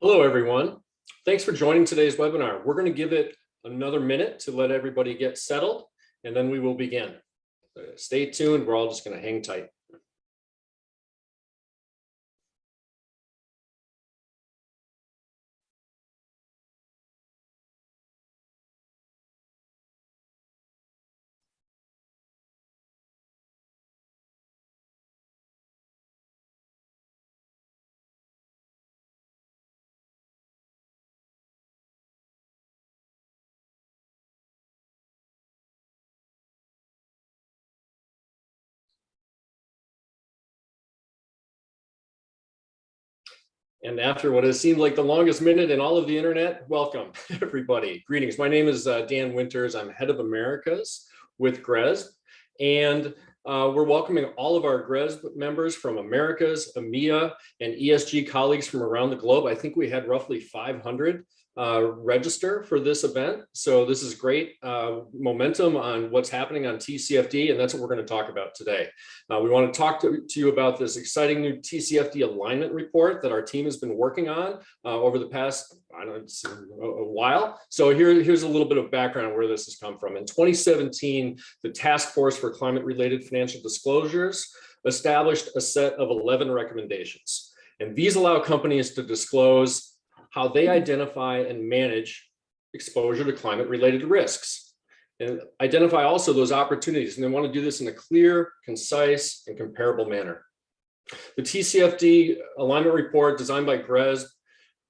Hello, everyone. Thanks for joining today's webinar. We're going to give it another minute to let everybody get settled, and then we will begin. Stay tuned. We're all just going to hang tight. And after what has seemed like the longest minute in all of the internet, welcome everybody. Greetings. My name is Dan Winters. I'm head of Americas with GRESB, and we're welcoming all of our GRESB members from Americas, EMEA, and ESG colleagues from around the globe. I think we had roughly 500 register for this event. So this is great momentum on what's happening on TCFD, and that's what we're going to talk about today. We want to talk to you about this exciting new TCFD alignment report that our team has been working on over the past, I don't know, a while. So here's a little bit of background on where this has come from. In 2017, the Task Force for Climate-Related Financial Disclosures established a set of 11 recommendations. And these allow companies to disclose how they identify and manage exposure to climate-related risks, and identify also those opportunities. And they want to do this in a clear, concise, and comparable manner. The TCFD alignment report designed by GRESB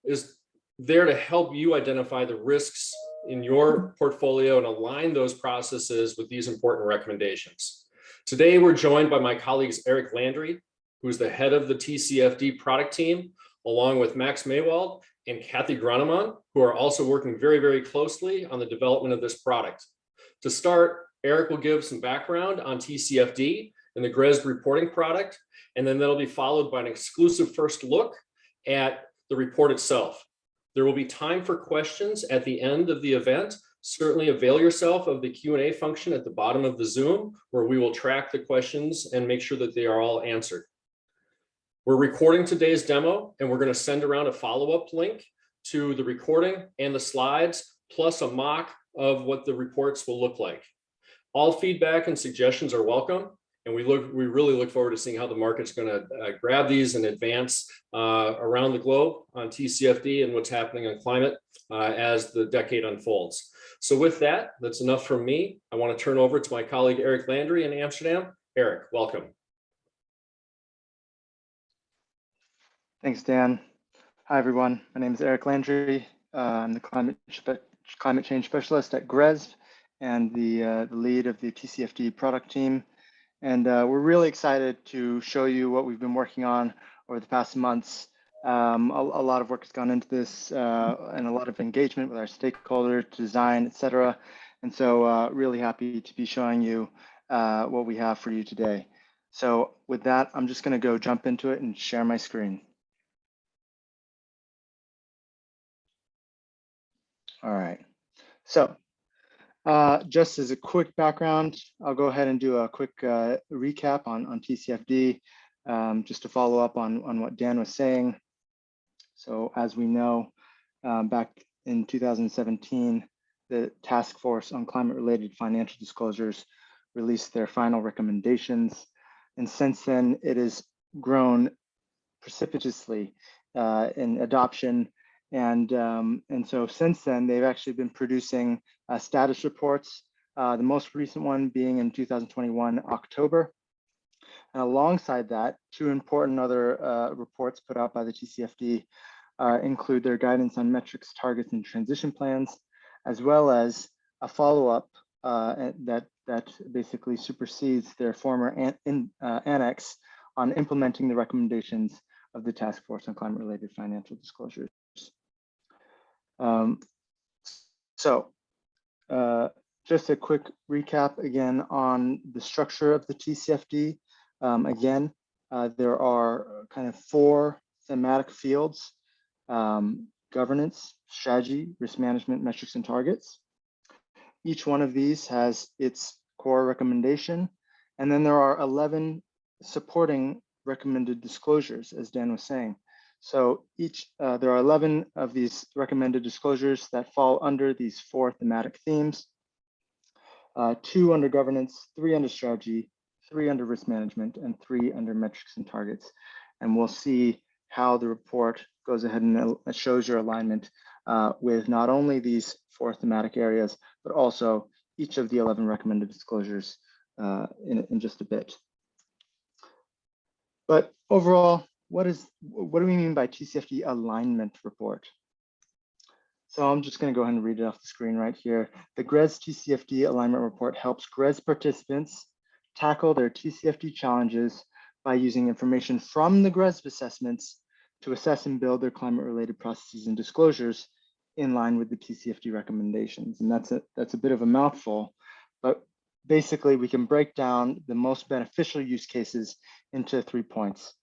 is there to help you identify the risks in your portfolio and align those processes with these important recommendations. Today, we're joined by my colleagues, Eric Landry, who is the head of the TCFD product team, along with Max Maywald and Kathy Groneman, who are also working very, very closely on the development of this product. To start, Eric will give some background on TCFD and the GRESB reporting product, and then that'll be followed by an exclusive first look at the report itself. There will be time for questions at the end of the event. Certainly avail yourself of the Q&A function at the bottom of the Zoom, where we will track the questions and make sure that they are all answered. We're recording today's demo, and we're going to send around a follow-up link to the recording and the slides, plus a mock of what the reports will look like. All feedback and suggestions are welcome, and we really look forward to seeing how the market's going to grab these and advance around the globe on TCFD and what's happening on climate as the decade unfolds. So with that, that's enough from me. I want to turn over to my colleague Eric Landry in Amsterdam. Eric, welcome. Thanks, Dan. Hi, everyone. My name is Eric Landry. I'm the climate change specialist at GRESB and the lead of the TCFD product team. And we're really excited to show you what we've been working on over the past months. A lot of work has gone into this and a lot of engagement with our stakeholders, design, et cetera. And so really happy to be showing you what we have for you today. So with that, I'm just going to go jump into it and share my screen. All right, so just as a quick background, I'll go ahead and do a quick recap on TCFD, just to follow up on what Dan was saying. So as we know, back in 2017, the Task Force on Climate-Related Financial Disclosures released their final recommendations. And since then, it has grown precipitously in adoption. And so since then, they've actually been producing status reports, the most recent one being in 2021, October. And alongside that, two important other reports put out by the TCFD include their guidance on metrics, targets, and transition plans, as well as a follow-up that basically supersedes their former annex on implementing the recommendations of the Task Force on Climate-Related Financial Disclosures. Just a quick recap again on the structure of the TCFD. There are kind of four thematic fields: governance, strategy, risk management, metrics, and targets. Each one of these has its core recommendation, and then there are 11 supporting recommended disclosures, as Dan was saying. So there are 11 of these recommended disclosures that fall under these 4 thematic themes. 2 under governance, 3 under strategy, 3 under risk management, and 3 under metrics and targets. And we'll see how the report goes ahead and shows your alignment with not only these 4 thematic areas, but also each of the 11 recommended disclosures in just a bit. But overall, what do we mean by TCFD alignment report? So I'm just going to go ahead and read it off the screen right here. The GRESB TCFD alignment report helps GRESB participants tackle their TCFD challenges by using information from the GRESB assessments to assess and build their climate-related processes and disclosures in line with the TCFD recommendations. And that's a bit of a mouthful, but basically we can break down the most beneficial use cases into 3 points.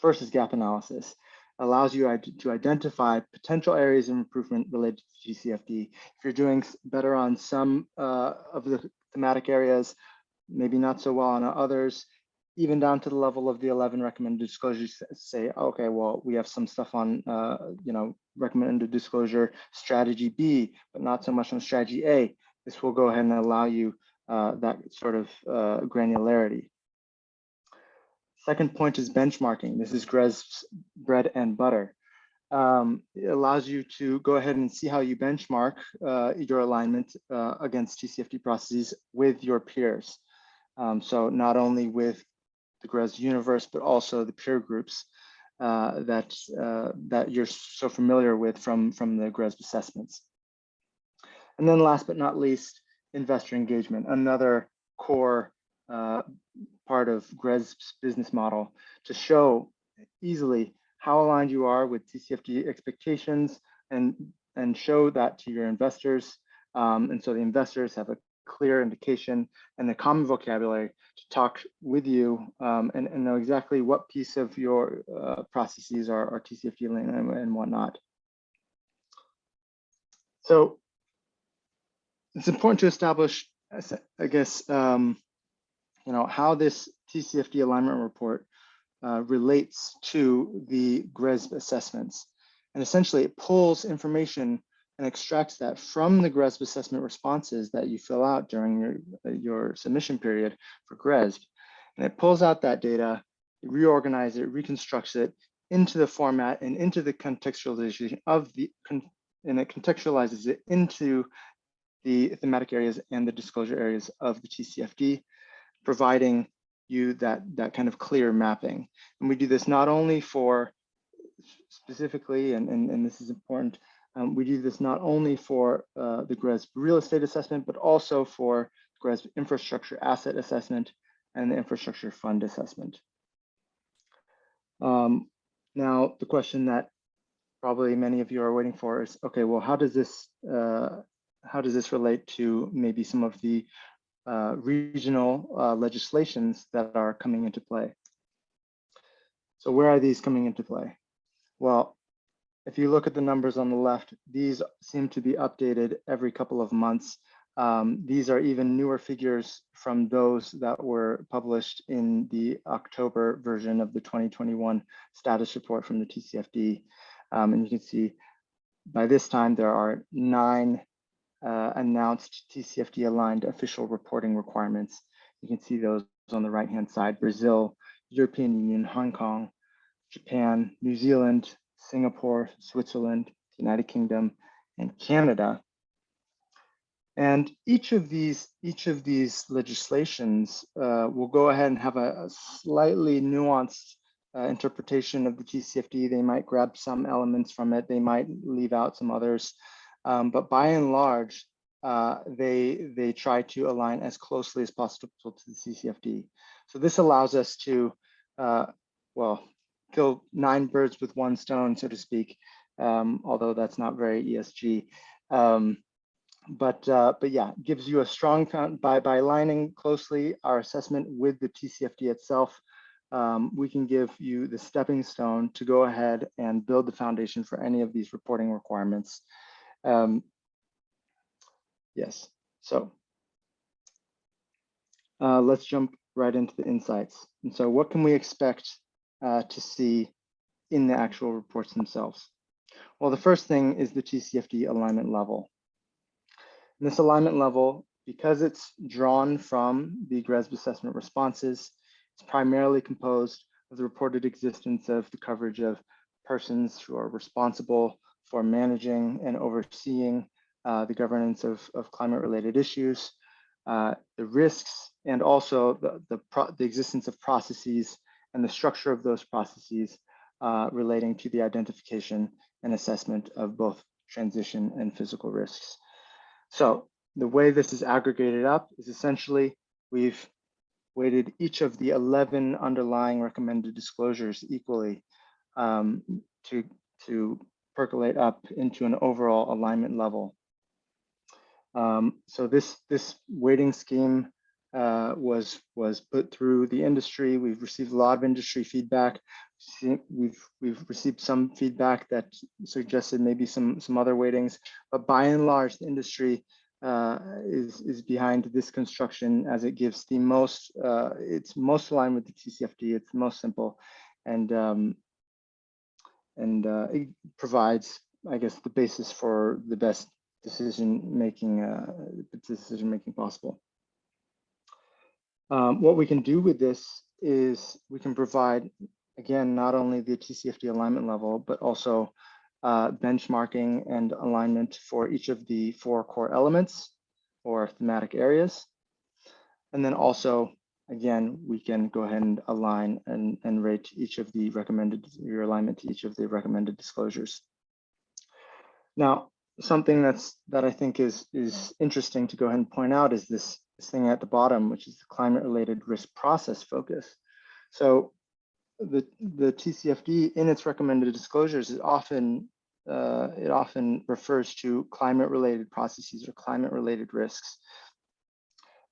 First is gap analysis. Allows you to identify potential areas of improvement related to TCFD. If you're doing better on some of the thematic areas, maybe not so well on others, even down to the level of the 11 recommended disclosures, say, okay, well, we have some stuff on, recommended disclosure strategy B, but not so much on strategy A. This will go ahead and allow you that sort of granularity. Second point is benchmarking. This is GRESB's bread and butter. It allows you to go ahead and see how you benchmark your alignment against TCFD processes with your peers. So not only with the GRESB universe, but also the peer groups that you're so familiar with from the GRESB assessments. And then last but not least, investor engagement, another core part of GRESB's business model to show easily how aligned you are with TCFD expectations and show that to your investors. And so the investors have a clear indication and the common vocabulary to talk with you and know exactly what piece of your processes are TCFD and whatnot. So it's important to establish, I guess, how this TCFD alignment report relates to the GRESB assessments. And essentially it pulls information and extracts that from the GRESB assessment responses that you fill out during your submission period for GRESB. And it pulls out that data, it reorganizes it, reconstructs it into the format and into the contextualization and it contextualizes it into the thematic areas and the disclosure areas of the TCFD, providing you that kind of clear mapping. And we do this not only for specifically, and this is important, we do this not only for the GRESB real estate assessment, but also for GRESB infrastructure asset assessment and the infrastructure fund assessment. Now, the question that probably many of you are waiting for is, okay, well, how does this relate to maybe some of the regional legislations that are coming into play? So where are these coming into play? Well, if you look at the numbers on the left, these seem to be updated every couple of months. These are even newer figures from those that were published in the October version of the 2021 status report from the TCFD. And you can see by this time there are 9 announced TCFD aligned official reporting requirements. You can see those on the right-hand side: Brazil, European Union, Hong Kong, Japan, New Zealand, Singapore, Switzerland, United Kingdom, and Canada. And each of these legislations will go ahead and have a slightly nuanced interpretation of the TCFD. They might grab some elements from it, they might leave out some others. But by and large, they try to align as closely as possible to the TCFD. So this allows us to, kill 9 birds with 1 stone, so to speak, although that's not very ESG. But yeah, gives you a strong by aligning closely our assessment with the TCFD itself. We can give you the stepping stone to go ahead and build the foundation for any of these reporting requirements. Yes, so let's jump right into the insights. And so what can we expect to see in the actual reports themselves? Well, the first thing is the TCFD alignment level. And this alignment level, because it's drawn from the GRESB assessment responses, it's primarily composed of the reported existence of the coverage of persons who are responsible for managing and overseeing the governance of climate-related issues, the risks, and also the existence of processes and the structure of those processes relating to the identification and assessment of both transition and physical risks. So the way this is aggregated up is essentially we've weighted each of the 11 underlying recommended disclosures equally to percolate up into an overall alignment level. So this weighting scheme was put through the industry. We've received a lot of industry feedback. We've received some feedback that suggested maybe some other weightings, but by and large, the industry is behind this construction as it gives the most. It's most aligned with the TCFD. It's most simple, and it provides, I guess, the basis for the best decision making possible. What we can do with this is we can provide, again, not only the TCFD alignment level, but also benchmarking and alignment for each of the 4 core elements or thematic areas. And then also, again, we can go ahead and align and rate each of the recommended, your alignment to each of the recommended disclosures. Now, something that I think is interesting to go ahead and point out is this thing at the bottom, which is the climate-related risk process focus. So the TCFD in its recommended disclosures is often it often refers to climate-related processes or climate-related risks.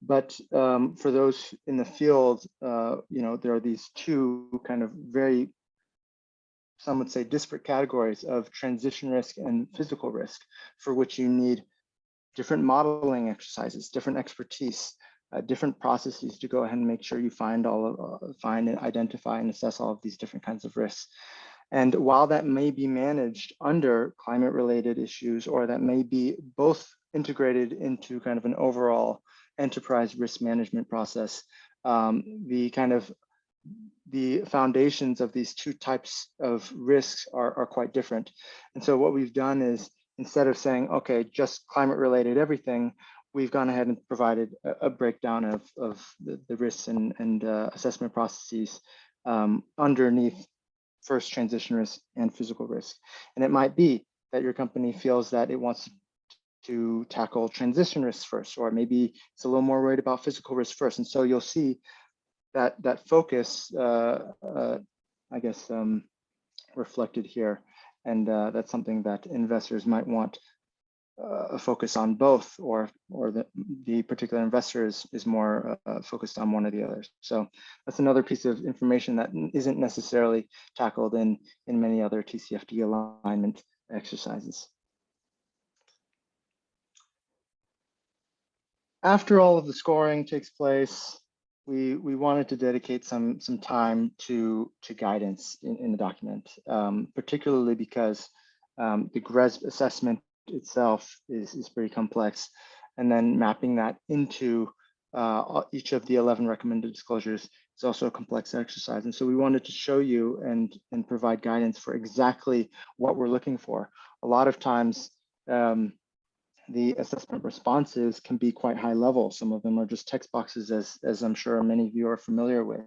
But for those in the field, there are these 2 kind of very, some would say, disparate categories of transition risk and physical risk, for which you need different modeling exercises, different expertise, different processes to go ahead and make sure you find and identify and assess all of these different kinds of risks. And while that may be managed under climate-related issues, or that may be both integrated into kind of an overall enterprise risk management process, the foundations of these 2 types of risks are quite different. And so what we've done is, instead of saying, okay, just climate-related everything, we've gone ahead and provided a breakdown of the risks and assessment processes underneath first transition risk and physical risk. And it might be that your company feels that it wants to tackle transition risks first, or maybe it's a little more worried about physical risk first. And so you'll see that focus, I guess, reflected here. And that's something that investors might want a focus on both, or the particular investor is more focused on one or the other. So that's another piece of information that isn't necessarily tackled in many other TCFD alignment exercises. After all of the scoring takes place, we wanted to dedicate some time to guidance in the document, particularly because the GRESB assessment itself is pretty complex, and then mapping that into each of the 11 recommended disclosures is also a complex exercise. And so we wanted to show you and provide guidance for exactly what we're looking for. A lot of times, the assessment responses can be quite high level. Some of them are just text boxes, as I'm sure many of you are familiar with.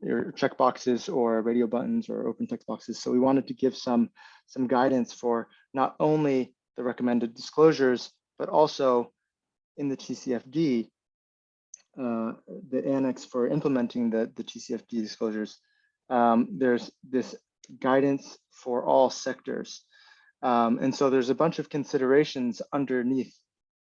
Your check boxes or radio buttons or open text boxes. So we wanted to give some guidance for not only the recommended disclosures, but also in the TCFD, the annex for implementing the TCFD disclosures. There's this guidance for all sectors. And so there's a bunch of considerations underneath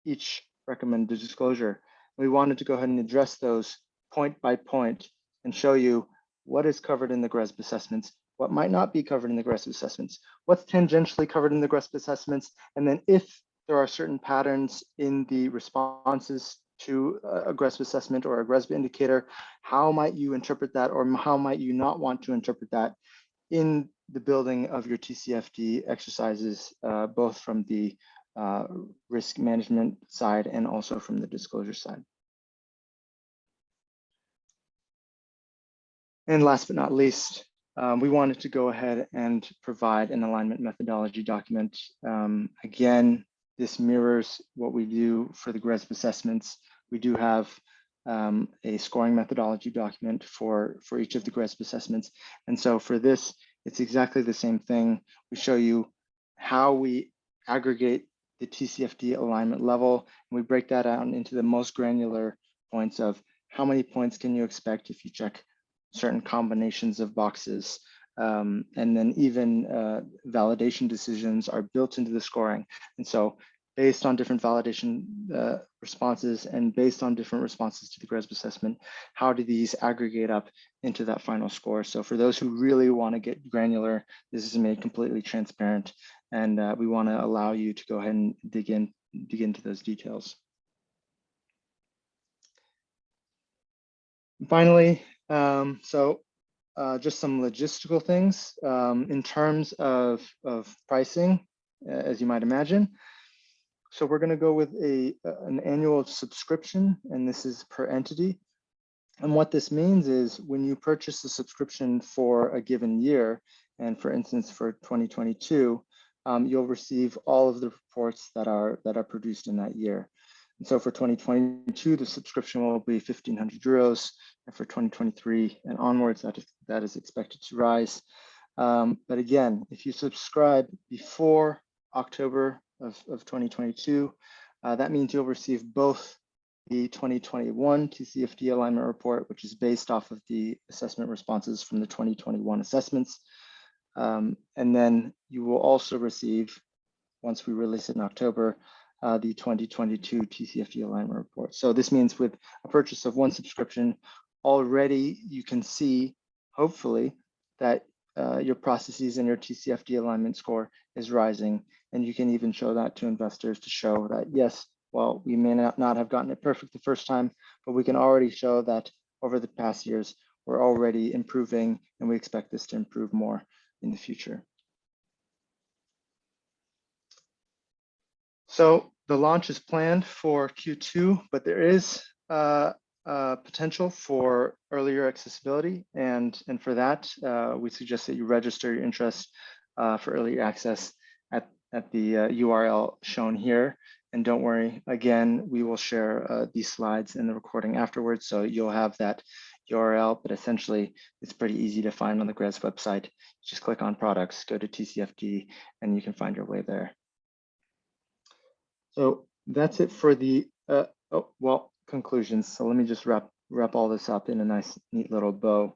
each recommended disclosure. We wanted to go ahead and address those point by point and show you what is covered in the GRESB assessments, what might not be covered in the GRESB assessments, what's tangentially covered in the GRESB assessments, and then if there are certain patterns in the responses to a GRESB assessment or a GRESB indicator, how might you interpret that, or how might you not want to interpret that in the building of your TCFD exercises, both from the risk management side and also from the disclosure side. And last but not least, we wanted to go ahead and provide an alignment methodology document. Again, this mirrors what we do for the GRESB assessments. We do have a scoring methodology document for each of the GRESB assessments. And so for this, it's exactly the same thing. We show you how we aggregate the TCFD alignment level, and we break that down into the most granular points of how many points can you expect if you check certain combinations of boxes. And then even validation decisions are built into the scoring. And so based on different validation responses and based on different responses to the GRESB assessment, how do these aggregate up into that final score? So for those who really want to get granular, this is made completely transparent, and we want to allow you to go ahead and dig into those details. Finally, just some logistical things in terms of pricing, as you might imagine. So we're going to go with an annual subscription, and this is per entity. And what this means is when you purchase a subscription for a given year, and for instance, for 2022, you'll receive all of the reports that are produced in that year. And so for 2022, the subscription will be 1,500 euros, and for 2023 and onwards, that is expected to rise. But again, if you subscribe before October of 2022, that means you'll receive both the 2021 TCFD alignment report, which is based off of the assessment responses from the 2021 assessments. And then you will also receive, once we release it in October, the 2022 TCFD alignment report. So this means with a purchase of one subscription, already you can see, hopefully, that your processes and your TCFD alignment score is rising. And you can even show that to investors to show that, yes, well, we may not have gotten it perfect the first time, but we can already show that over the past years, we're already improving, and we expect this to improve more in the future. So the launch is planned for Q2, but there is potential for earlier accessibility. And for that, we suggest that you register your interest for early access at the URL shown here. And don't worry, again, we will share these slides in the recording afterwards. So you'll have that URL, but essentially it's pretty easy to find on the GRESB website. Just click on products, go to TCFD, and you can find your way there. So that's it for the, conclusions. So let me just wrap all this up in a nice, neat little bow.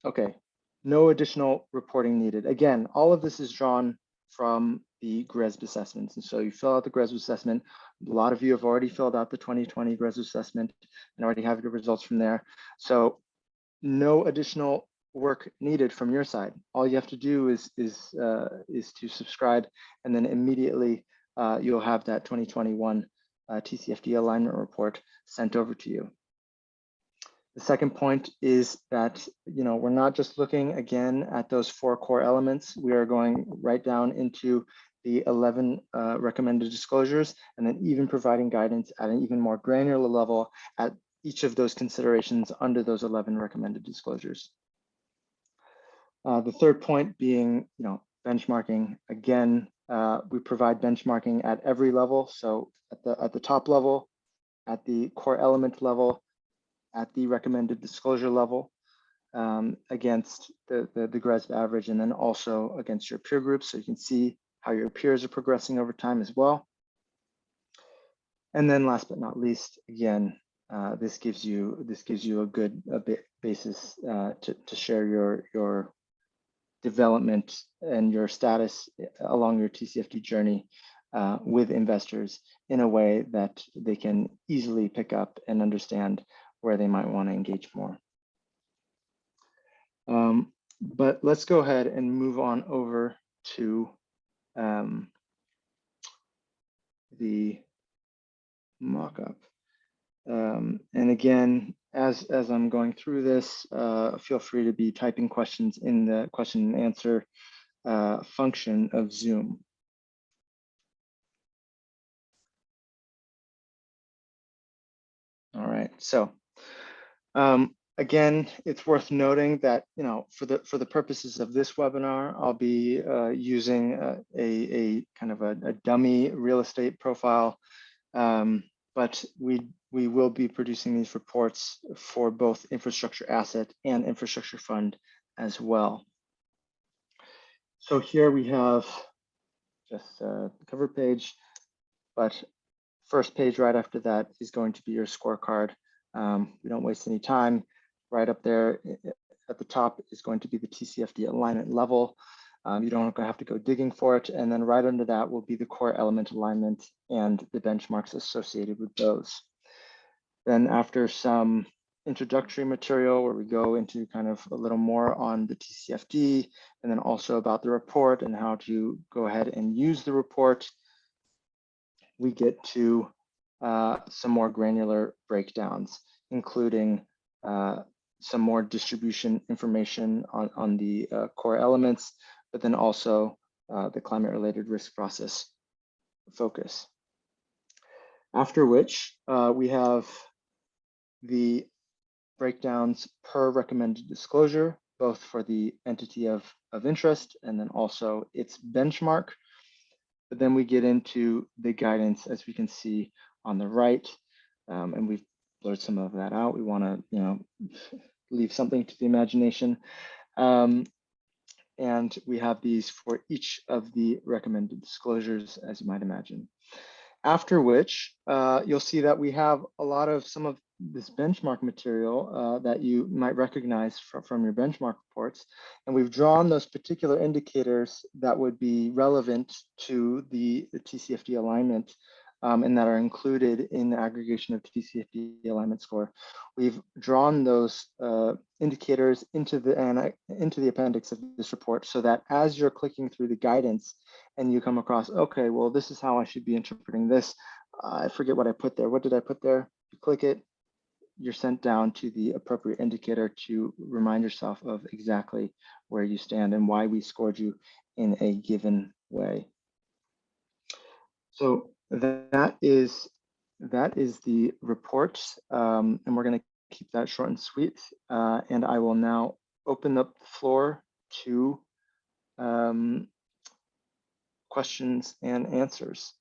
Okay, no additional reporting needed. Again, all of this is drawn from the GRESB assessments. And so you fill out the GRESB assessment. A lot of you have already filled out the 2020 GRESB assessment and already have your results from there. So no additional work needed from your side. All you have to do is to subscribe, and then immediately you'll have that 2021 TCFD alignment report sent over to you. The second point is that, we're not just looking again at those 4 core elements. We are going right down into the 11 recommended disclosures, and then even providing guidance at an even more granular level at each of those considerations under those 11 recommended disclosures. The third point being, benchmarking. Again, we provide benchmarking at every level. So at the top level, at the core element level, at the recommended disclosure level, against the GRESB average, and then also against your peer groups, so you can see how your peers are progressing over time as well. And then last but not least, again, this gives you a good basis to share your development and your status along your TCFD journey with investors in a way that they can easily pick up and understand where they might want to engage more. But let's go ahead and move on over to the mockup. And again, as I'm going through this, feel free to be typing questions in the question and answer function of Zoom. All right, so again, it's worth noting that, you know, for the purposes of this webinar, I'll be using a kind of a dummy real estate profile, but we will be producing these reports for both infrastructure asset and infrastructure fund as well. So here we have just the cover page, but first page right after that is going to be your scorecard. We don't waste any time. Right up there at the top is going to be the TCFD alignment level. You don't have to go digging for it. And then right under that will be the core element alignment and the benchmarks associated with those. Then after some introductory material where we go into kind of a little more on the TCFD and then also about the report and how to go ahead and use the report, we get to some more granular breakdowns, including some more distribution information on the core elements, but then also the climate-related risk process focus. After which we have the breakdowns per recommended disclosure, both for the entity of interest and then also its benchmark. But then we get into the guidance, as we can see on the right, and we've blurred some of that out. We want to, you know, leave something to the imagination. And we have these for each of the recommended disclosures, as you might imagine. After which, you'll see that we have a lot of some of this benchmark material that you might recognize from your benchmark reports. And we've drawn those particular indicators that would be relevant to the TCFD alignment and that are included in the aggregation of TCFD alignment score. We've drawn those indicators into the appendix of this report so that as you're clicking through the guidance and you come across, okay, well, this is how I should be interpreting this. I forget what I put there. What did I put there? You click it, you're sent down to the appropriate indicator to remind yourself of exactly where you stand and why we scored you in a given way. So that is the report, and we're going to keep that short and sweet. And I will now open up the floor to questions and answers.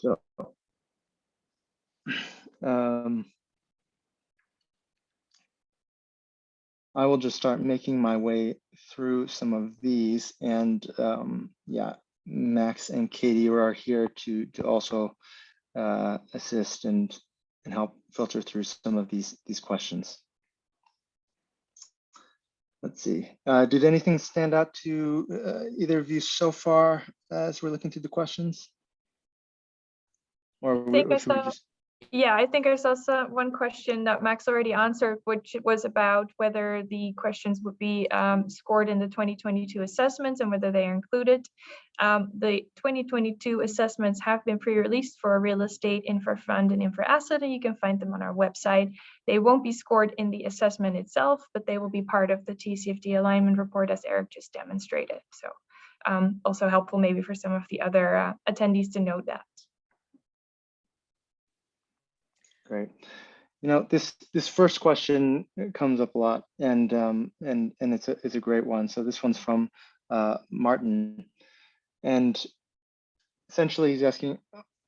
So I will just start making my way through some of these, and yeah, Max and Katie are here to also assist and help filter through some of these questions. Let's see. Did anything stand out to either of you so far as we're looking through the questions? Or should we just... Yeah, I think I saw one question that Max already answered, which was about whether the questions would be scored in the 2022 assessments and whether they are included. The 2022 assessments have been pre-released for real estate, infra fund, and infra asset, and you can find them on our website. They won't be scored in the assessment itself, but they will be part of the TCFD alignment report, as Eric just demonstrated. So also helpful maybe for some of the other attendees to know that. Great. You know, this first question comes up a lot, and it's a great one. So this one's from Martin, and essentially he's asking,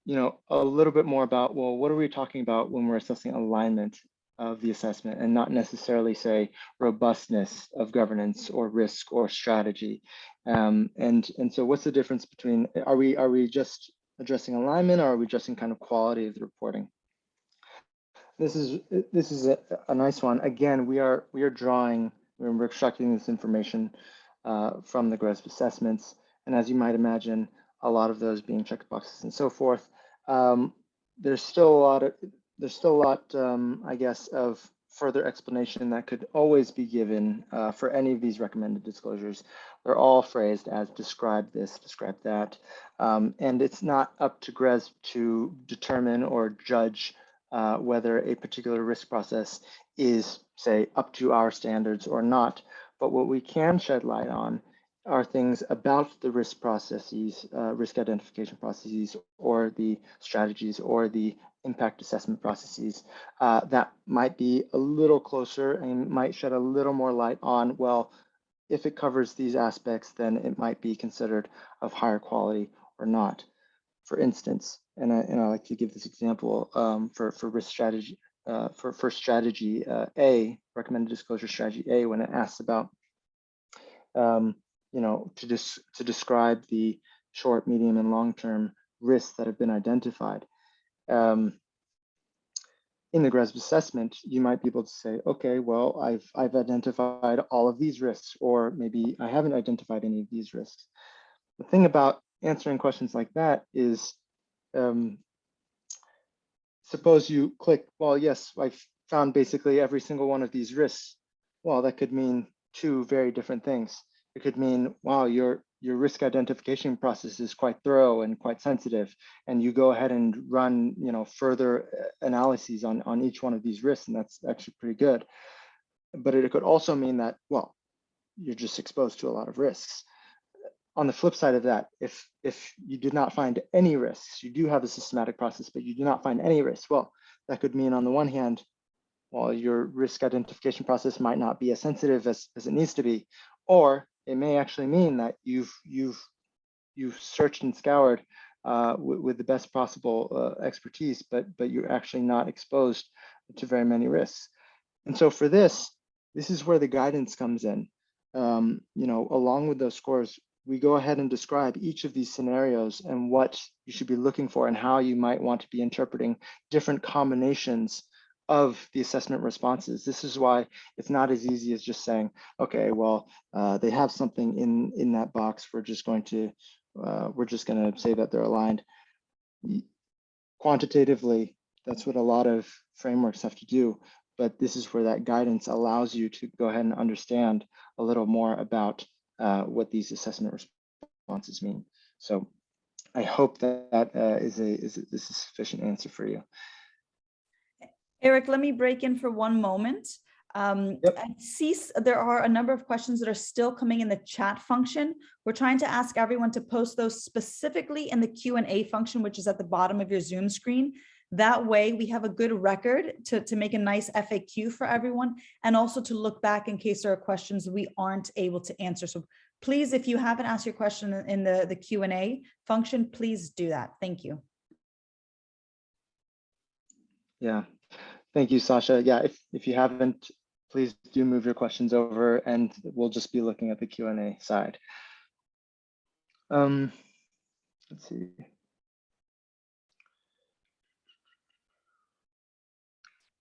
you know, a little bit more about, well, what are we talking about when we're assessing alignment of the assessment, and not necessarily say robustness of governance or risk or strategy. And so what's the difference between, are we just addressing alignment, or are we addressing kind of quality of the reporting? This is a nice one. Again, we're extracting this information from the GRESB assessments, and as you might imagine, a lot of those being checkboxes and so forth. There's still a lot, I guess, of further explanation that could always be given for any of these recommended disclosures. They're all phrased as describe this, describe that. And it's not up to GRESB to determine or judge whether a particular risk process is, say, up to our standards or not. But what we can shed light on are things about the risk processes, risk identification processes, or the strategies, or the impact assessment processes that might be a little closer and might shed a little more light on, well, if it covers these aspects, then it might be considered of higher quality or not. For instance, and I like to give this example for risk strategy, for strategy A, recommended disclosure strategy A, when it asks about to describe the short, medium, and long-term risks that have been identified. In the GRESB assessment, you might be able to say, okay, well, I've identified all of these risks, or maybe I haven't identified any of these risks. The thing about answering questions like that is, suppose you click, well, yes, I've found basically every single one of these risks. Well, that could mean two very different things. It could mean, wow, your risk identification process is quite thorough and quite sensitive, and you go ahead and run further analyses on each one of these risks, and that's actually pretty good. But it could also mean that, well, you're just exposed to a lot of risks. On the flip side of that, if you did not find any risks, you do have a systematic process, but you do not find any risks, well, that could mean on the one hand, well, your risk identification process might not be as sensitive as it needs to be, or it may actually mean that you've searched and scoured with the best possible expertise, but you're actually not exposed to very many risks. And so for this is where the guidance comes in. Along with those scores, we go ahead and describe each of these scenarios and what you should be looking for and how you might want to be interpreting different combinations of the assessment responses. This is why it's not as easy as just saying, okay, well, they have something in that box. We're just going to say that they're aligned. Quantitatively, that's what a lot of frameworks have to do. But this is where that guidance allows you to go ahead and understand a little more about what these assessment responses mean. So I hope that is a sufficient answer for you. Eric, let me break in for one moment. Yep. I see there are a number of questions that are still coming in the chat function. We're trying to ask everyone to post those specifically in the Q&A function, which is at the bottom of your Zoom screen. That way we have a good record to make a nice FAQ for everyone, and also to look back in case there are questions we aren't able to answer. So please, if you haven't asked your question in the Q&A function, please do that. Thank you. Yeah. Thank you, Sasha. Yeah, if you haven't, please do move your questions over, and we'll just be looking at the Q&A side. Let's see.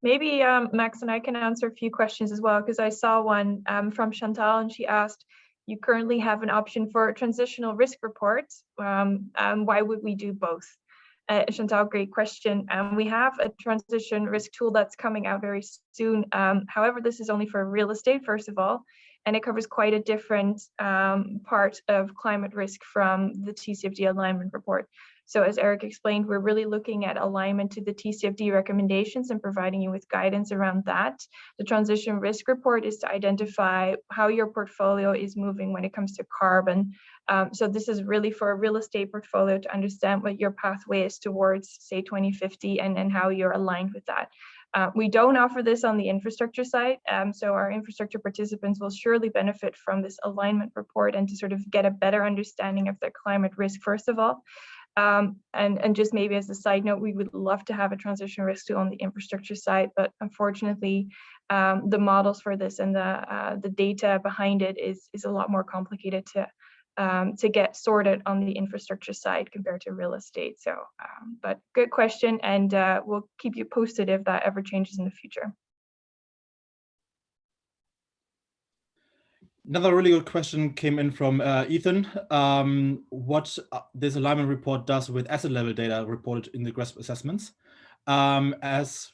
Maybe Max and I can answer a few questions as well, because I saw one from Chantal, and she asked, you currently have an option for transitional risk reports. Why would we do both? Chantal, great question. We have a transition risk tool that's coming out very soon. However, this is only for real estate, first of all, and it covers quite a different part of climate risk from the TCFD alignment report. So as Eric explained, we're really looking at alignment to the TCFD recommendations and providing you with guidance around that. The transition risk report is to identify how your portfolio is moving when it comes to carbon. So this is really for a real estate portfolio to understand what your pathway is towards, say, 2050, and how you're aligned with that. We don't offer this on the infrastructure side, so our infrastructure participants will surely benefit from this alignment report and to sort of get a better understanding of their climate risk, first of all. And just maybe as a side note, we would love to have a transition risk tool on the infrastructure side, but unfortunately, the models for this and the data behind it is a lot more complicated to get sorted on the infrastructure side compared to real estate. So, but good question, and we'll keep you posted if that ever changes in the future. Another really good question came in from Ethan. What this alignment report does with asset level data reported in the GRESB assessments. As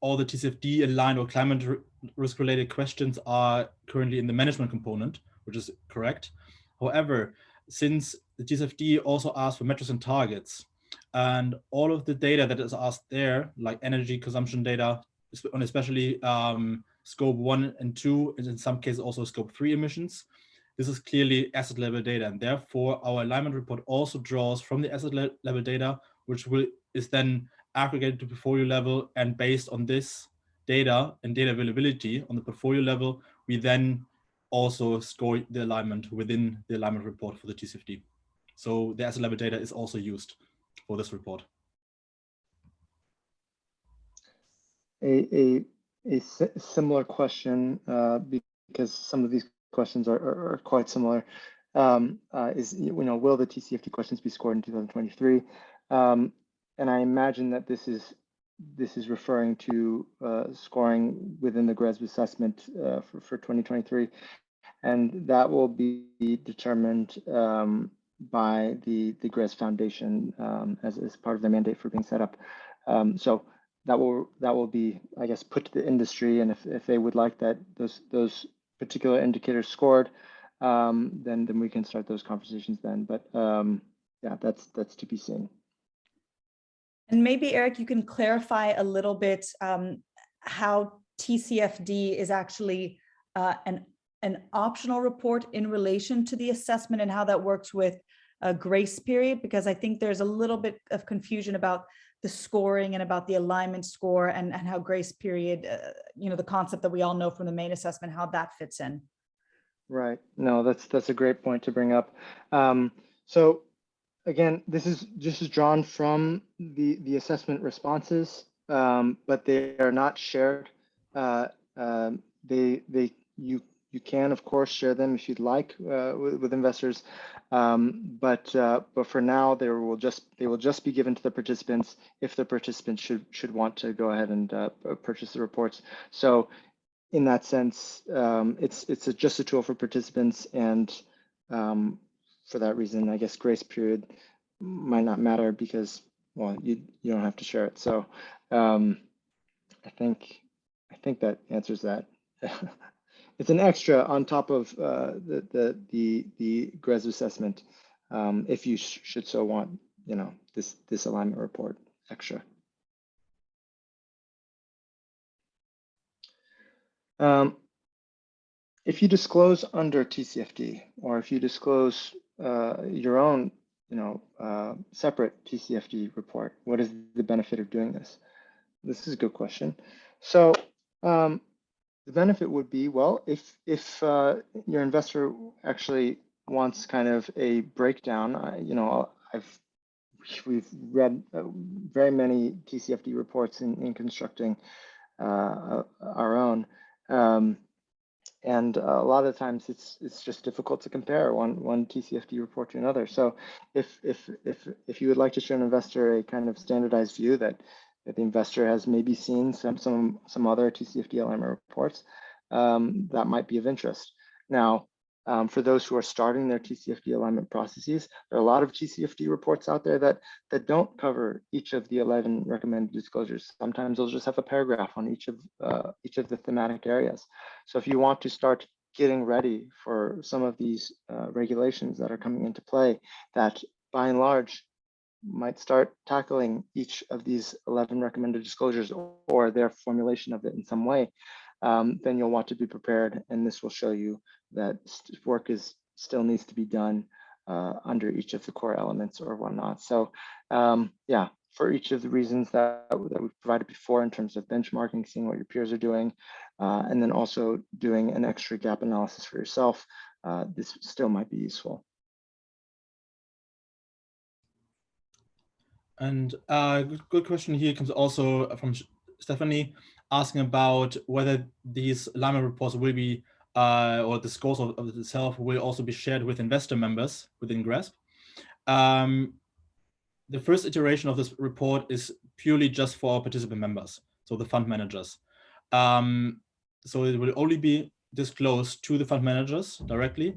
all the TCFD aligned or climate risk related questions are currently in the management component, which is correct. However, since the TCFD also asks for metrics and targets, and all of the data that is asked there, like energy consumption data, especially scope 1 and 2, and in some cases also scope 3 emissions, this is clearly asset level data. And therefore, our alignment report also draws from the asset level data, which is then aggregated to portfolio level. And based on this data and data availability on the portfolio level, we then also score the alignment within the alignment report for the TCFD. So the asset level data is also used for this report. A similar question, because some of these questions are quite similar, is, will the TCFD questions be scored in 2023? And I imagine that this is referring to scoring within the GRESB assessment for 2023, and that will be determined by the GRESB Foundation as part of their mandate for being set up. So that will be, I guess, put to the industry, and if they would like that those particular indicators scored, then we can start those conversations then. But yeah, that's to be seen. And maybe, Eric, you can clarify a little bit how TCFD is actually an optional report in relation to the assessment and how that works with a grace period, because I think there's a little bit of confusion about the scoring and about the alignment score and how grace period, the concept that we all know from the main assessment, how that fits in. Right. No, that's a great point to bring up. So again, this is drawn from the assessment responses, but they are not shared. You can, of course, share them if you'd like with investors, but for now, they will just be given to the participants if the participants should want to go ahead and purchase the reports. So, in that sense, it's just a tool for participants, and for that reason, I guess grace period might not matter because, well, you don't have to share it. So, I think that answers that. It's an extra on top of the GRESB assessment, if you should so want, this alignment report extra. If you disclose under TCFD, or if you disclose your own, separate TCFD report, what is the benefit of doing this? This is a good question. So the benefit would be, well, if your investor actually wants kind of a breakdown, we've read very many TCFD reports in constructing our own, and a lot of times it's just difficult to compare one TCFD report to another. So if you would like to show an investor a kind of standardized view that the investor has maybe seen some other TCFD alignment reports, that might be of interest. Now, for those who are starting their TCFD alignment processes, there are a lot of TCFD reports out there that don't cover each of the 11 recommended disclosures. Sometimes they'll just have a paragraph on each of the thematic areas. So if you want to start getting ready for some of these regulations that are coming into play, that by and large might start tackling each of these 11 recommended disclosures or their formulation of it in some way, then you'll want to be prepared, and this will show you that work still needs to be done under each of the core elements or whatnot. So yeah, for each of the reasons that we've provided before in terms of benchmarking, seeing what your peers are doing, and then also doing an extra gap analysis for yourself, this still might be useful. And good question here comes also from Stephanie, asking about whether these alignment reports will be, or the scores of itself will also be shared with investor members within GRESB. The first iteration of this report is purely just for our participant members, so the fund managers. So it will only be disclosed to the fund managers directly.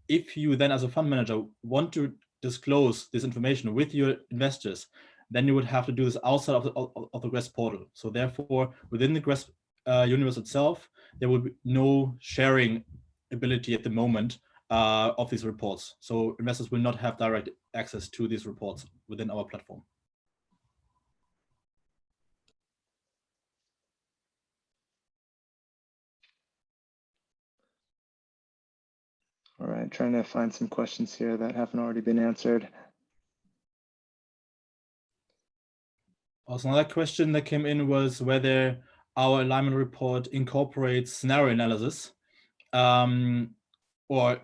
If you then as a fund manager want to disclose this information with your investors, then you would have to do this outside of the GRESB portal. So therefore, within the GRESB universe itself, there will be no sharing ability at the moment of these reports. So investors will not have direct access to these reports within our platform. All right, trying to find some questions here that haven't already been answered. Also, another question that came in was whether our alignment report incorporates scenario analysis, or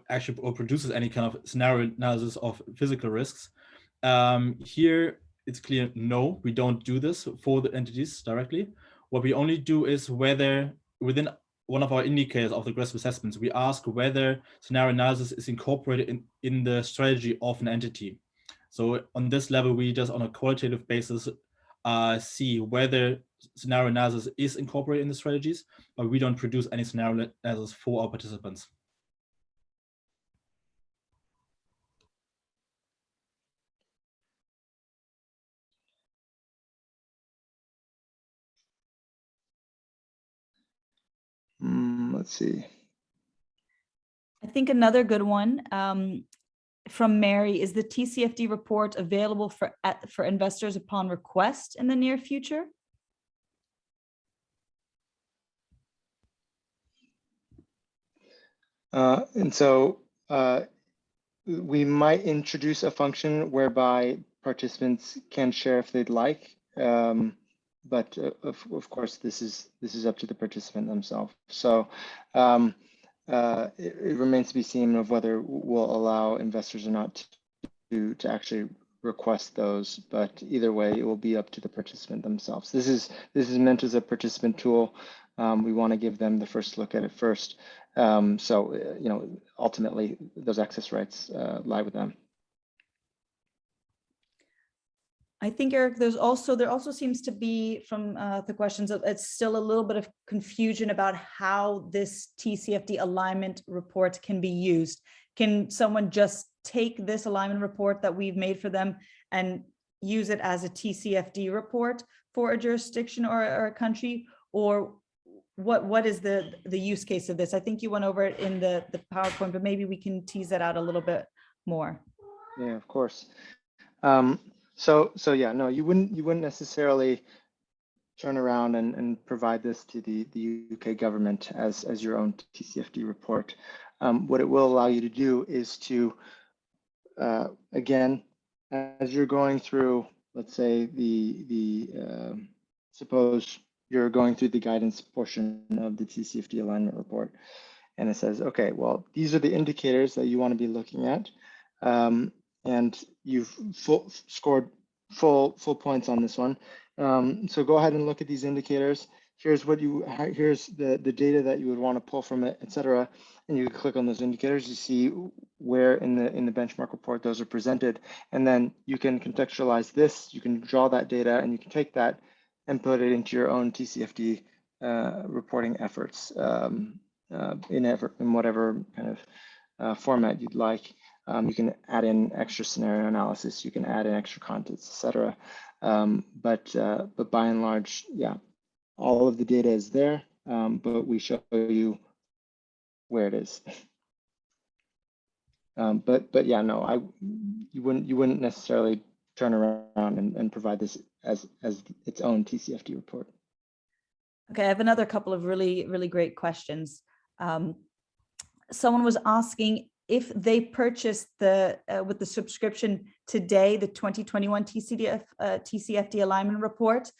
produces any kind of scenario analysis of physical risks. Here, it's clear, no, we don't do this for the entities directly. What we only do is whether within one of our indicators of the GRESB assessments, we ask whether scenario analysis is incorporated in the strategy of an entity. So on this level, we just on a qualitative basis see whether scenario analysis is incorporated in the strategies, but we don't produce any scenario analysis for our participants. Let's see. I think another good one from Mary is the TCFD report available for investors upon request in the near future? And so we might introduce a function whereby participants can share if they'd like, but of course this is up to the participant themselves. So it remains to be seen of whether we'll allow investors or not to actually request those. But either way, it will be up to the participant themselves. This is meant as a participant tool. We want to give them the first look at it first. So ultimately, those access rights lie with them. I think, Eric, there also seems to be from the questions, it's still a little bit of confusion about how this TCFD alignment report can be used. Can someone just take this alignment report that we've made for them and use it as a TCFD report for a jurisdiction or a country? Or what is the use case of this? I think you went over it in the PowerPoint, but maybe we can tease that out a little bit more. Yeah, of course. So yeah, no, you wouldn't necessarily turn around and provide this to the UK government as your own TCFD report. What it will allow you to do is to, again, as you're going through, let's say suppose you're going through the guidance portion of the TCFD alignment report, and it says, okay, well, these are the indicators that you want to be looking at. And you've scored full points on this one. So go ahead and look at these indicators. Here's the data that you would want to pull from it, etc. And you click on those indicators. You see where in the benchmark report those are presented, and then you can contextualize this. You can draw that data, and you can take that and put it into your own TCFD reporting efforts in whatever kind of format you'd like. You can add in extra scenario analysis. You can add in extra context, etc. But by and large, yeah, all of the data is there, but we show you where it is. But yeah, no, you wouldn't necessarily turn around and provide this as its own TCFD report. Okay, I have another couple of really great questions. Someone was asking if they purchased with the subscription today, the 2021 TCFD alignment report,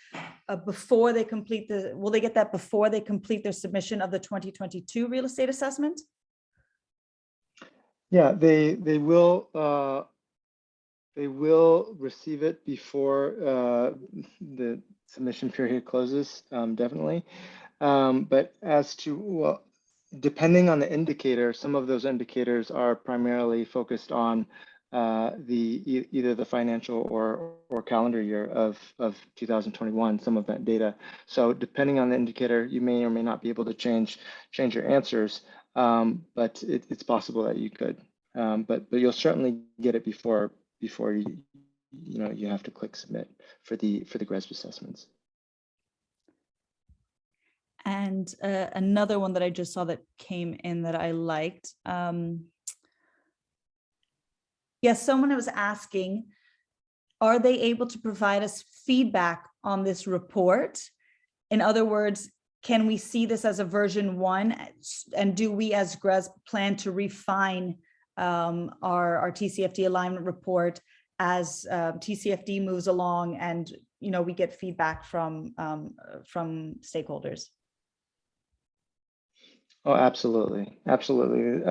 before they complete will they get that before they complete their submission of the 2022 real estate assessment? Yeah, they will receive it before the submission period closes, definitely. But as to depending on the indicator, some of those indicators are primarily focused on either the financial or calendar year of 2021, some of that data. So depending on the indicator, you may or may not be able to change your answers, but it's possible that you could. But you'll certainly get it before you you have to click submit for the GRESB assessments. And another one that I just saw that came in that I liked. Yes, someone was asking, are they able to provide us feedback on this report? In other words, can we see this as a version 1? And do we as GRESB plan to refine our TCFD alignment report as TCFD moves along and we get feedback from stakeholders? Oh, absolutely. Absolutely.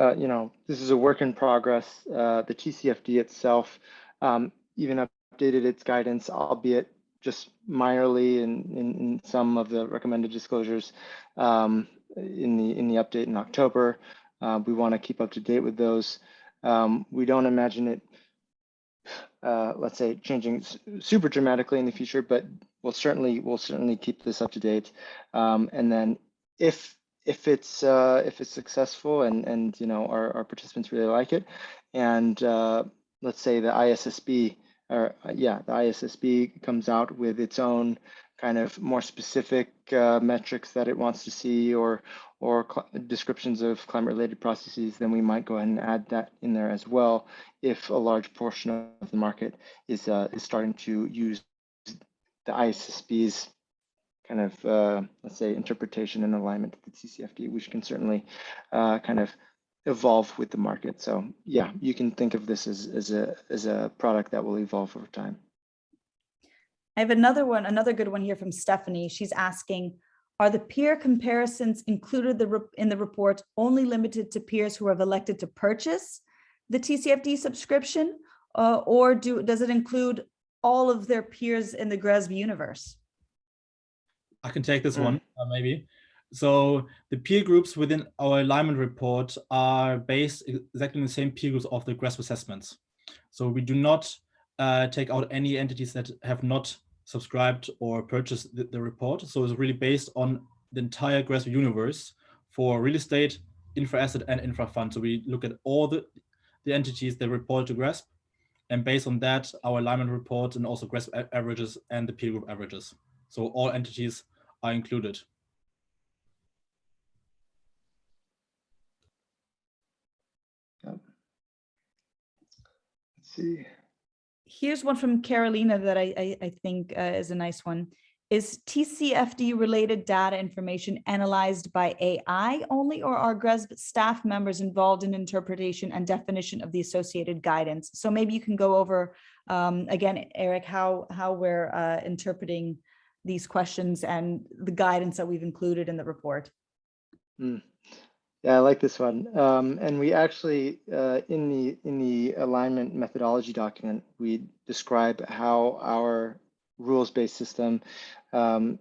This is a work in progress. The TCFD itself even updated its guidance, albeit just minorly in some of the recommended disclosures in the update in October. We want to keep up to date with those. We don't imagine it, let's say, changing super dramatically in the future, but we'll certainly keep this up to date. And then if it's successful and our participants really like it, and let's say the ISSB the ISSB comes out with its own kind of more specific metrics that it wants to see or descriptions of climate-related processes, then we might go ahead and add that in there as well if a large portion of the market is starting to use the ISSB's kind of, let's say, interpretation and alignment to the TCFD, which can certainly kind of evolve with the market. So yeah, you can think of this as a product that will evolve over time. I have another good one here from Stephanie. She's asking, are the peer comparisons included in the report only limited to peers who have elected to purchase the TCFD subscription, or does it include all of their peers in the GRESB universe? I can take this one, maybe. So the peer groups within our alignment report are based exactly in the same peer groups of the GRESB assessments. So we do not take out any entities that have not subscribed or purchased the report. So it's really based on the entire GRESB universe for real estate, infra asset, and infra fund. So we look at all the entities that report to GRESB, and based on that, our alignment report and also GRESB averages and the peer group averages. So all entities are included. Let's see. Here's one from Carolina that I think is a nice one. Is TCFD related data information analyzed by AI only, or are GRESB staff members involved in interpretation and definition of the associated guidance? So maybe you can go over, again, Eric, how we're interpreting these questions and the guidance that we've included in the report. Yeah, I like this one. And we actually, in the alignment methodology document, we describe how our rules-based system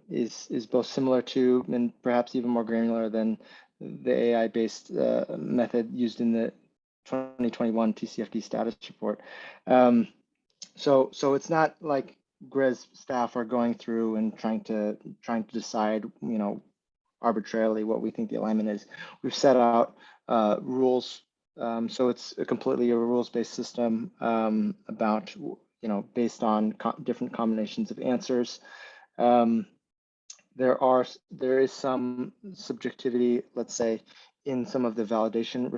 is both similar to and perhaps even more granular than the AI-based method used in the 2021 TCFD status report. So it's not like GRESB staff are going through and trying to decide, arbitrarily what we think the alignment is. We've set out rules, so it's completely a rules-based system about, based on different combinations of answers. There is some subjectivity, let's say, in some of the validation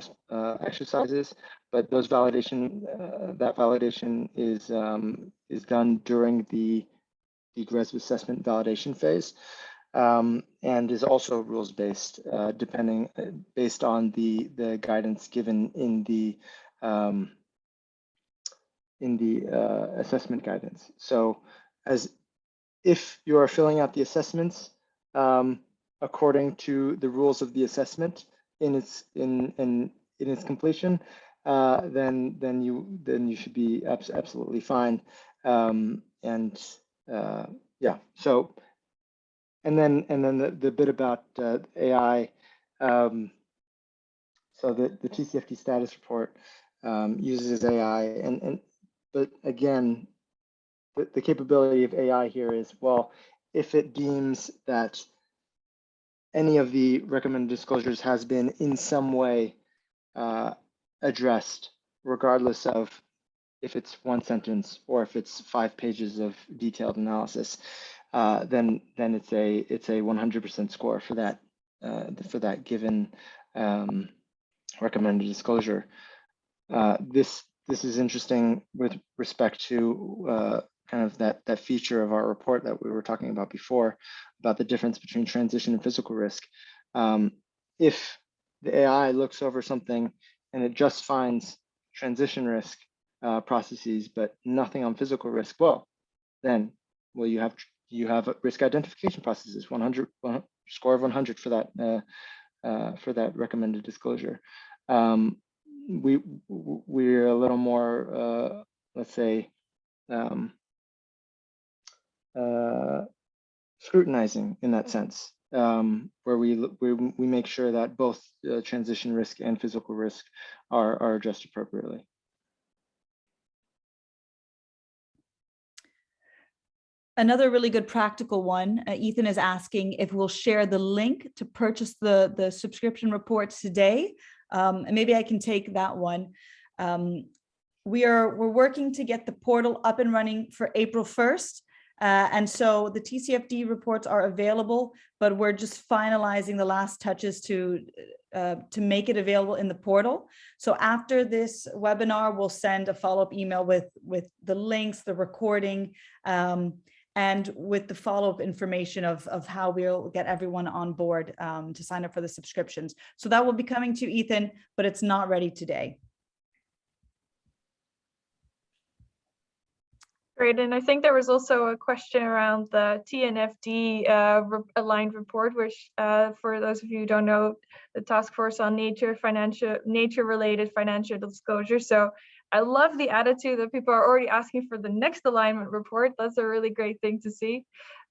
exercises, but those that validation is done during the GRESB assessment validation phase. And is also rules-based, based on the guidance given in the assessment guidance. So, as if you are filling out the assessments according to the rules of the assessment in its completion, then you should be absolutely fine. Yeah, so. And then the bit about AI. So the TCFD status report uses AI, but again, the capability of AI here is, well, if it deems that any of the recommended disclosures has been in some way addressed, regardless of if it's one sentence or if it's 5 pages of detailed analysis, then it's a 100% score for that given recommended disclosure. This is interesting with respect to kind of that feature of our report that we were talking about before, about the difference between transition and physical risk. If the AI looks over something and it just finds transition risk processes, but nothing on physical risk, well, you have risk identification processes, score of 100 for that recommended disclosure. We're a little more, let's say, scrutinizing in that sense, where we make sure that both transition risk and physical risk are addressed appropriately. Another really good practical one, Ethan is asking if we'll share the link to purchase the subscription report today. And maybe I can take that one. We're working to get the portal up and running for April 1st. And so the TCFD reports are available, but we're just finalizing the last touches to make it available in the portal. So after this webinar, we'll send a follow-up email with the links, the recording, and with the follow-up information of how we'll get everyone on board to sign up for the subscriptions. So that will be coming to Ethan, but it's not ready today. Great, and I think there was also a question around the TNFD aligned report, which for those of you who don't know, the Task Force on Nature-related Financial Disclosure. So I love the attitude that people are already asking for the next alignment report. That's a really great thing to see.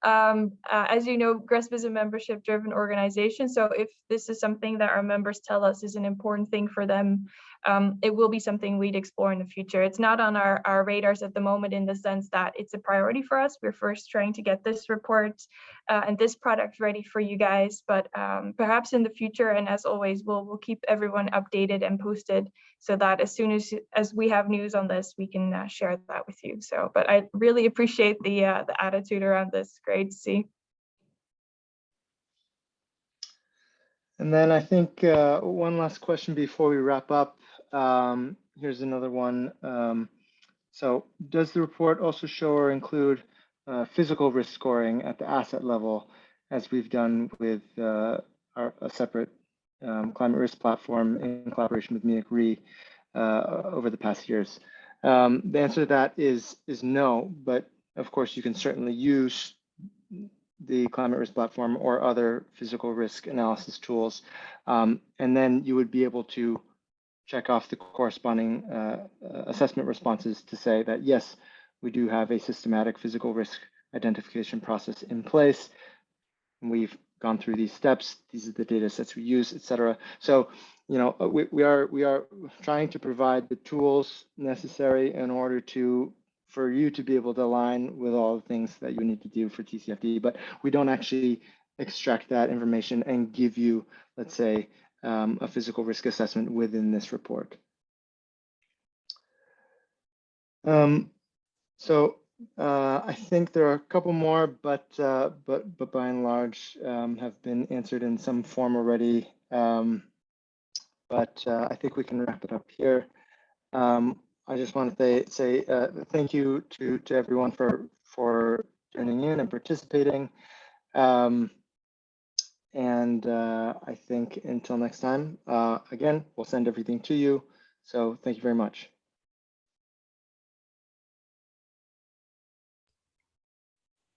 As you know, GRESB is a membership-driven organization. So if this is something that our members tell us is an important thing for them, it will be something we'd explore in the future. It's not on our radars at the moment in the sense that it's a priority for us. We're first trying to get this report and this product ready for you guys, but perhaps in the future, and as always, we'll keep everyone updated and posted so that as soon as we have news on this, we can share that with you. So, but I really appreciate the attitude around this. Great to see. And then I think one last question before we wrap up. Here's another one. So does the report also show or include physical risk scoring at the asset level, as we've done with a separate climate risk platform in collaboration with Munich Re over the past years? The answer to that is no, but of course you can certainly use the climate risk platform or other physical risk analysis tools. And then you would be able to check off the corresponding assessment responses to say that, yes, we do have a systematic physical risk identification process in place. And we've gone through these steps. These are the data sets we use, et cetera. So, you know, we are trying to provide the tools necessary in order for you to be able to align with all the things that you need to do for TCFD, but we don't actually extract that information and give you, let's say, a physical risk assessment within this report. I think there are a couple more, but by and large have been answered in some form already. But I think we can wrap it up here. I just want to say thank you to everyone for tuning in and participating. And I think until next time, again, we'll send everything to you. So thank you very much.